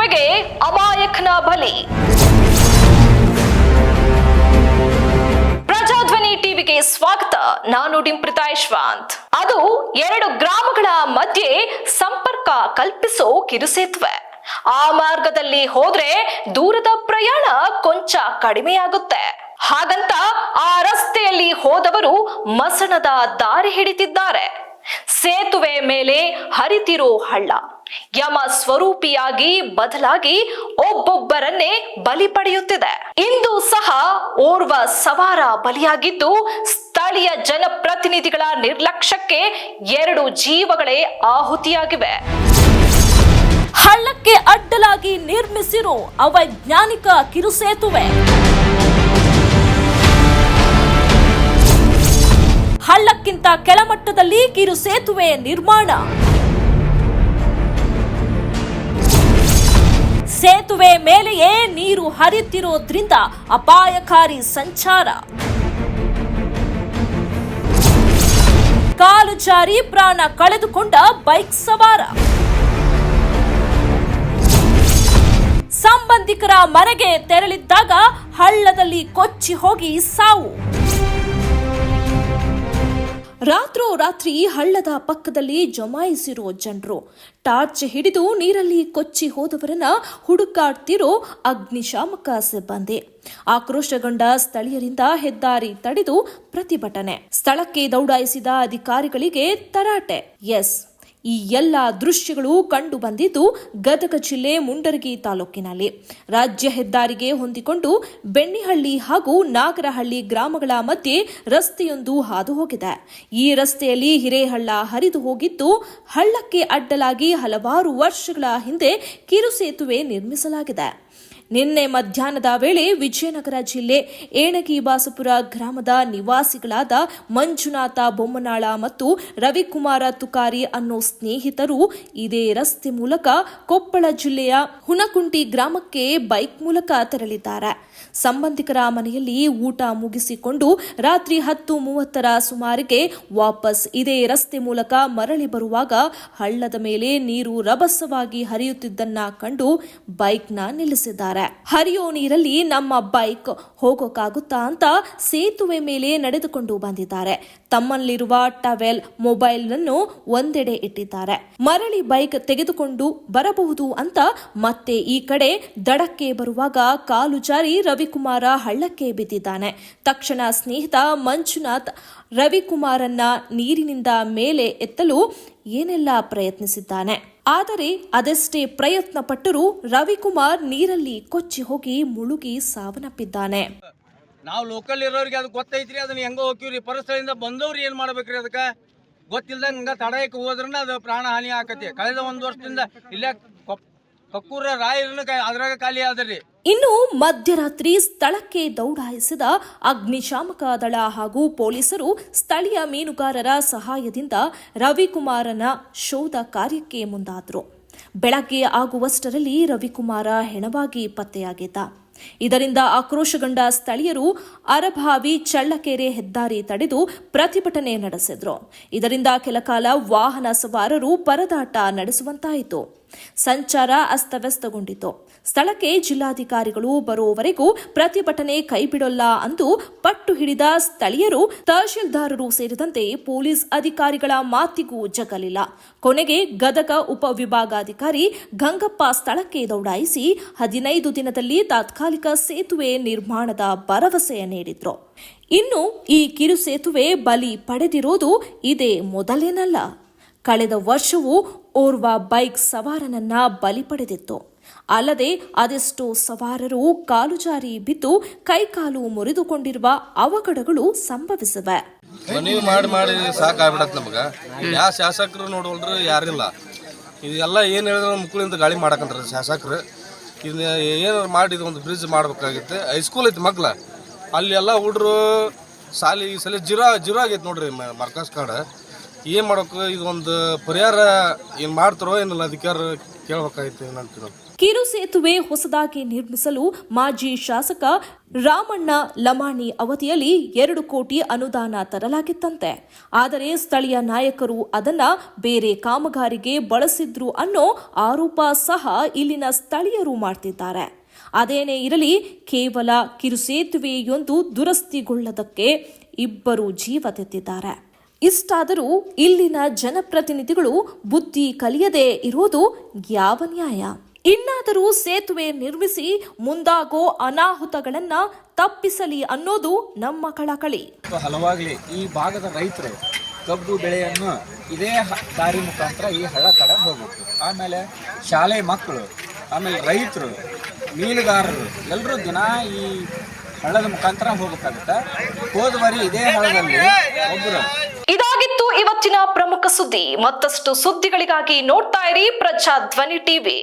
ಸೇತುವೆಗೆ ಅಮಾಯಕನ ಬಲಿ. ಪ್ರಜಾಧ್ವನಿ ಟಿವಿಗೆ ಸ್ವಾಗತ. ನಾನು ಡಿಂಪ್ರಿತಾ ಯಶವಂತ್. ಅದು 2 ಗ್ರಾಮಗಳ ಮಧ್ಯೆ ಸಂಪರ್ಕ ಕಲ್ಪಿಸೋ ಕಿರುಸೇತುವೆ. ಆ ಮಾರ್ಗದಲ್ಲಿ ಹೋದ್ರೆ ದೂರದ ಪ್ರಯಾಣ ಕೊಂಚ ಕಡಿಮೆಯಾಗುತ್ತೆ. ಹಾಗಂತ ಆ ರಸ್ತೆಯಲ್ಲಿ ಹೋದವರು ಮಸಣದ ದಾರಿ ಹಿಡಿತಿದ್ದಾರೆ. ಸೇತುವೆ ಮೇಲೆ ಹರಿತಿರೋ ಹಳ್ಳ ಯಮ ಸ್ವರೂಪಿಯಾಗಿ ಬದಲಾಗಿ ಒಬ್ಬೊಬ್ಬರನ್ನೇ ಬಲಿ ಪಡೆಯುತ್ತಿದೆ. ಇಂದು ಸಹ ಓರ್ವ ಸವಾರ ಬಲಿಯಾಗಿದ್ದು, ಸ್ಥಳೀಯ ಜನಪ್ರತಿನಿಧಿಗಳ ನಿರ್ಲಕ್ಷ್ಯಕ್ಕೆ 2 ಜೀವಗಳೇ ಆಹುತಿಯಾಗಿವೆ. ಹಳ್ಳಕ್ಕೆ ಅಡ್ಡಲಾಗಿ ನಿರ್ಮಿಸಿರೋ ಅವೈಜ್ಞಾನಿಕ ಕಿರುಸೇತುವೆ. ಹಳ್ಳಕ್ಕಿಂತ ಕೆಳಮಟ್ಟದಲ್ಲಿ ಕಿರುಸೇತುವೆ ನಿರ್ಮಾಣ. ಸೇತುವೆ ಮೇಲೆಯೇ ನೀರು ಹರಿಯುತ್ತಿರೋದ್ರಿಂದ ಅಪಾಯಕಾರಿ ಸಂಚಾರ. ಕಾಲು ಜಾರಿ ಪ್ರಾಣ ಕಳೆದುಕೊಂಡ ಬೈಕ್ ಸವಾರ. ಸಂಬಂಧಿಕರ ಮನೆಗೆ ತೆರಳಿದ್ದಾಗ ಹಳ್ಳದಲ್ಲಿ ಕೊಚ್ಚಿ ಹೋಗಿ ಸಾವು. ರಾತ್ರೋರಾತ್ರಿ ಹಳ್ಳದ ಪಕ್ಕದಲ್ಲಿ ಜಮಾಯಿಸಿರೋ ಜನರು, ಟಾರ್ಚ್ ಹಿಡಿದು ನೀರಲ್ಲಿ ಕೊಚ್ಚಿ ಹೋದವರನ್ನ ಹುಡುಕಾಡ್ತಿರೋ ಅಗ್ನಿಶಾಮಕ ಸಿಬ್ಬಂದಿ. ಆಕ್ರೋಶಗೊಂಡ ಸ್ಥಳೀಯರಿಂದ ಹೆದ್ದಾರಿ ತಡೆದು ಪ್ರತಿಭಟನೆ. ಸ್ಥಳಕ್ಕೆ ದೌಡಾಯಿಸಿದ ಅಧಿಕಾರಿಗಳಿಗೆ ತರಾಟೆ. ಈ ಎಲ್ಲ ದೃಶ್ಯಗಳು ಕಂಡು ಬಂದಿದ್ದು ಗದಗ ಜಿಲ್ಲೆ ಮುಂಡರಗಿ ತಾಲೂಕಿನಲ್ಲಿ. ರಾಜ್ಯ ಹೆದ್ದಾರಿಗೆ ಹೊಂದಿಕೊಂಡು ಬೆಣ್ಣಿಹಳ್ಳಿ ಹಾಗೂ ನಾಗರಹಳ್ಳಿ ಗ್ರಾಮಗಳ ಮಧ್ಯೆ ರಸ್ತೆಯೊಂದು ಹಾದು ಹೋಗಿದೆ. ಈ ರಸ್ತೆಯಲ್ಲಿ ಹಿರೇಹಳ್ಳ ಹರಿದು ಹೋಗಿದ್ದು, ಹಳ್ಳಕ್ಕೆ ಅಡ್ಡಲಾಗಿ ಹಲವಾರು ವರ್ಷಗಳ ಹಿಂದೆ ಕಿರುಸೇತುವೆ ನಿರ್ಮಿಸಲಾಗಿದೆ. ನಿನ್ನೆ ಮಧ್ಯಾಹ್ನದ ವೇಳೆ ವಿಜಯನಗರ ಜಿಲ್ಲೆ ಏಣಗಿ ಬಾಸಪುರ ಗ್ರಾಮದ ನಿವಾಸಿಗಳಾದ ಮಂಜುನಾಥ ಬೊಮ್ಮನಾಳ ಮತ್ತು ರವಿಕುಮಾರ ತುಕಾರಿ ಅನ್ನೋ ಸ್ನೇಹಿತರು ಇದೇ ರಸ್ತೆ ಮೂಲಕ ಕೊಪ್ಪಳ ಜಿಲ್ಲೆಯ ಹುನಕುಂಟಿ ಗ್ರಾಮಕ್ಕೆ ಬೈಕ್ ಮೂಲಕ ತೆರಳಿದ್ದಾರೆ. ಸಂಬಂಧಿಕರ ಮನೆಯಲ್ಲಿ ಊಟ ಮುಗಿಸಿಕೊಂಡು ರಾತ್ರಿ 10:30 ಸುಮಾರಿಗೆ ವಾಪಸ್ ಇದೇ ರಸ್ತೆ ಮೂಲಕ ಮರಳಿ ಬರುವಾಗ ಹಳ್ಳದ ಮೇಲೆ ನೀರು ರಭಸವಾಗಿ ಹರಿಯುತ್ತಿದ್ದನ್ನ ಕಂಡು ಬೈಕ್ನ ನಿಲ್ಲಿಸಿದ್ದಾರೆ. ಹರಿಯೋ ನೀರಲ್ಲಿ ನಮ್ಮ ಬೈಕ್ ಹೋಗೋಕ್ಕಾಗುತ್ತಾ ಅಂತ ಸೇತುವೆ ಮೇಲೆ ನಡೆದುಕೊಂಡು ಬಂದಿದ್ದಾರೆ. ತಮ್ಮಲ್ಲಿರುವ ಟವೆಲ್, ಮೊಬೈಲ್ನನ್ನು ಒಂದೆಡೆ ಇಟ್ಟಿದ್ದಾರೆ. ಮರಳಿ ಬೈಕ್ ತೆಗೆದುಕೊಂಡು ಬರಬಹುದು ಅಂತ ಮತ್ತೆ ಈ ಕಡೆ ದಡಕ್ಕೆ ಬರುವಾಗ ಕಾಲು ಜಾರಿ ರವಿಕುಮಾರ ಹಳ್ಳಕ್ಕೆ ಬಿದ್ದಿದ್ದಾನೆ. ತಕ್ಷಣ ಸ್ನೇಹಿತ ಮಂಜುನಾಥ್ ರವಿಕುಮಾರನ್ನ ನೀರಿನಿಂದ ಮೇಲೆ ಎತ್ತಲು ಏನೆಲ್ಲ ಪ್ರಯತ್ನಿಸಿದ್ದಾನೆ. ಆದರೆ ಅದೆಷ್ಟೇ ಪ್ರಯತ್ನ ಪಟ್ಟರೂ ರವಿಕುಮಾರ್ ನೀರಲ್ಲಿ ಕೊಚ್ಚಿ ಹೋಗಿ ಮುಳುಗಿ ಸಾವನ್ನಪ್ಪಿದ್ದಾನೆ. ನಾವು ಲೋಕಲ್ ಇರೋರಿಗೆ ಅದು ಗೊತ್ತೈತ್ರಿ, ಅದನ್ನ ಹೆಂಗ ಹೋಗ್ತೀವ್ರಿ. ಪರಿಸರದಿಂದ ಬಂದವ್ರು ಏನ್ ಮಾಡ್ಬೇಕ್ರಿ? ಅದಕ್ಕೆ ಗೊತ್ತಿಲ್ದಂಗ ತಡಯಕ್ಕೆ ಹೋದ್ರನ್ನ ಅದು ಪ್ರಾಣ ಹಾನಿ ಆಕತಿ. ಕಳೆದ 1 ವರ್ಷದಿಂದ ಇಲ್ಲೇ ಕಕ್ಕೂರ ರಾಯರನ್ನ ಅದ್ರಾಗ ಖಾಲಿ ಆದ್ರಿ. ಇನ್ನು ಮಧ್ಯರಾತ್ರಿ ಸ್ಥಳಕ್ಕೆ ದೌಡಾಯಿಸಿದ ಅಗ್ನಿಶಾಮಕ ದಳ ಹಾಗೂ ಪೊಲೀಸರು ಸ್ಥಳೀಯ ಮೀನುಗಾರರ ಸಹಾಯದಿಂದ ರವಿಕುಮಾರನ ಶೋಧ ಕಾರ್ಯಕ್ಕೆ ಮುಂದಾದರು. ಬೆಳಗ್ಗೆ ಆಗುವಷ್ಟರಲ್ಲಿ ರವಿಕುಮಾರ ಹೆಣವಾಗಿ ಪತ್ತೆಯಾಗಿದ್ದ. ಇದರಿಂದ ಆಕ್ರೋಶಗೊಂಡ ಸ್ಥಳೀಯರು ಅರಭಾವಿ ಚಳ್ಳಕೆರೆ ಹೆದ್ದಾರಿ ತಡೆದು ಪ್ರತಿಭಟನೆ ನಡೆಸಿದ್ರು. ಇದರಿಂದ ಕೆಲಕಾಲ ವಾಹನ ಸವಾರರು ಪರದಾಟ ನಡೆಸುವಂತಾಯಿತು. ಸಂಚಾರ ಅಸ್ತವ್ಯಸ್ತಗೊಂಡಿತು. ಸ್ಥಳಕ್ಕೆ ಜಿಲ್ಲಾಧಿಕಾರಿಗಳು ಬರುವವರೆಗೂ ಪ್ರತಿಭಟನೆ ಕೈಬಿಡೋಲ್ಲ ಎಂದು ಪಟ್ಟು ಹಿಡಿದ ಸ್ಥಳೀಯರು, ತಹಶೀಲ್ದಾರರು ಸೇರಿದಂತೆ ಪೊಲೀಸ್ ಅಧಿಕಾರಿಗಳ ಮಾತಿಗೂ ಜಗಲಿಲ್ಲ. ಕೊನೆಗೆ ಗದಗ ಉಪವಿಭಾಗಾಧಿಕಾರಿ ಗಂಗಪ್ಪ ಸ್ಥಳಕ್ಕೆ ದೌಡಾಯಿಸಿ 15 ದಿನದಲ್ಲಿ ತಾತ್ಕಾಲಿಕ ಸೇತುವೆ ನಿರ್ಮಾಣದ ಭರವಸೆ ನೀಡಿದ್ರು. ಇನ್ನು ಈ ಕಿರು ಸೇತುವೆ ಬಲಿ ಪಡೆದಿರೋದು ಇದೇ ಮೊದಲೇನಲ್ಲ. ಕಳೆದ ವರ್ಷವೂ ಓರ್ವ ಬೈಕ್ ಸವಾರನನ್ನ ಬಲಿ ಪಡೆದಿತ್ತು. ಅಲ್ಲದೆ ಅದೆಷ್ಟೋ ಸವಾರರು ಕಾಲು ಜಾರಿ ಬಿದ್ದು ಕೈಕಾಲು ಮುರಿದುಕೊಂಡಿರುವ ಅವಘಡಗಳು ಸಂಭವಿಸಿವೆ. ಮನವಿ ಮಾಡಿ ಸಾಕಾಗ್ಬಿಡತ್ ನಮಗ. ಯಾವ ಶಾಸಕರು ನೋಡೋಲ್ರಿ, ಯಾರಿಲ್ಲ. ಇದೆಲ್ಲ ಏನು ಹೇಳಿದ್ರೆ ಮುಕ್ಕಳಿಂದ ಗಾಳಿ ಮಾಡಕಂತಾರ ಶಾಸಕರು. ಇದನ್ನ ಏನಾರು ಮಾಡಿ ಒಂದು ಬ್ರಿಡ್ಜ್ ಮಾಡ್ಬೇಕಾಗಿತ್ತು. ಹೈಸ್ಕೂಲ್ ಐತಿ ಮಕ್ಳ, ಅಲ್ಲಿ ಎಲ್ಲ ಹುಡ್ರು ಸಾಲಿ ಈ ಸಲ ಜಿರೋ ಆಗೈತೆ ನೋಡ್ರಿ ಮರ್ಕಸ್ ಕಾಡ. ಏನು ಮಾಡೋಕೆ ಇದೊಂದು ಪರಿಹಾರ ಏನು ಮಾಡ್ತಾರೋ ಏನಿಲ್ಲ ಅಧಿಕಾರ ಕೇಳ್ಬೇಕಾಗಿತ್ತು ಏನಂತೀವಿ ನಾವು. ಕಿರು ಸೇತುವೆ ಹೊಸದಾಗಿ ನಿರ್ಮಿಸಲು ಮಾಜಿ ಶಾಸಕ ರಾಮಣ್ಣ ಲಮಾಣಿ ಅವಧಿಯಲ್ಲಿ 2 ಕೋಟಿ ಅನುದಾನ ತರಲಾಗಿತ್ತಂತೆ. ಆದರೆ ಸ್ಥಳೀಯ ನಾಯಕರು ಅದನ್ನ ಬೇರೆ ಕಾಮಗಾರಿಗೆ ಬಳಸಿದ್ರು ಅನ್ನೋ ಆರೋಪ ಸಹ ಇಲ್ಲಿನ ಸ್ಥಳೀಯರು ಮಾಡ್ತಿದ್ದಾರೆ. ಅದೇನೇ ಇರಲಿ, ಕೇವಲ ಕಿರುಸೇತುವೆಯೊಂದು ದುರಸ್ತಿಗೊಳ್ಳದಕ್ಕೆ 2 ಜೀವ ತೆತ್ತಿದ್ದಾರೆ. ಇಷ್ಟಾದರೂ ಇಲ್ಲಿನ ಜನಪ್ರತಿನಿಧಿಗಳು ಬುದ್ಧಿ ಕಲಿಯದೇ ಇರೋದು ಯಾವ ನ್ಯಾಯ? ಇನ್ನಾದರೂ ಸೇತುವೆ ನಿರ್ಮಿಸಿ ಮುಂದಾಗೋ ಅನಾಹುತಗಳನ್ನ ತಪ್ಪಿಸಲಿ ಅನ್ನೋದು ನಮ್ಮ ಕಳಕಳಿ. ಹಲವಾಗ್ಲಿ ಈ ಭಾಗದ ರೈತರು ಕಬ್ಬು ಬೆಳೆಯನ್ನು ಇದೇ ದಾರಿ ಮುಖಾಂತರ ಈ ಹಳ್ಳ ಕಡೆ ಹೋಗ್ಬೇಕು. ಆಮೇಲೆ ಶಾಲೆ ಮಕ್ಕಳು, ಆಮೇಲೆ ರೈತರು, ಮೀನುಗಾರರು ಎಲ್ಲರೂ ದಿನ ಈ ಹಳ್ಳದ ಮುಖಾಂತರ ಹೋಗಬೇಕಾಗುತ್ತೆ. ಹೋದ ಬಾರಿ ಇದೇ ಹಳ್ಳದಲ್ಲಿ ಒಬ್ಬರು. ಇದಾಗಿತ್ತು ಇವತ್ತಿನ ಪ್ರಮುಖ ಸುದ್ದಿ. ಮತ್ತಷ್ಟು ಸುದ್ದಿಗಳಿಗಾಗಿ ನೋಡ್ತಾ ಇರಿ ಪ್ರಜಾಧ್ವನಿ ಟಿವಿ.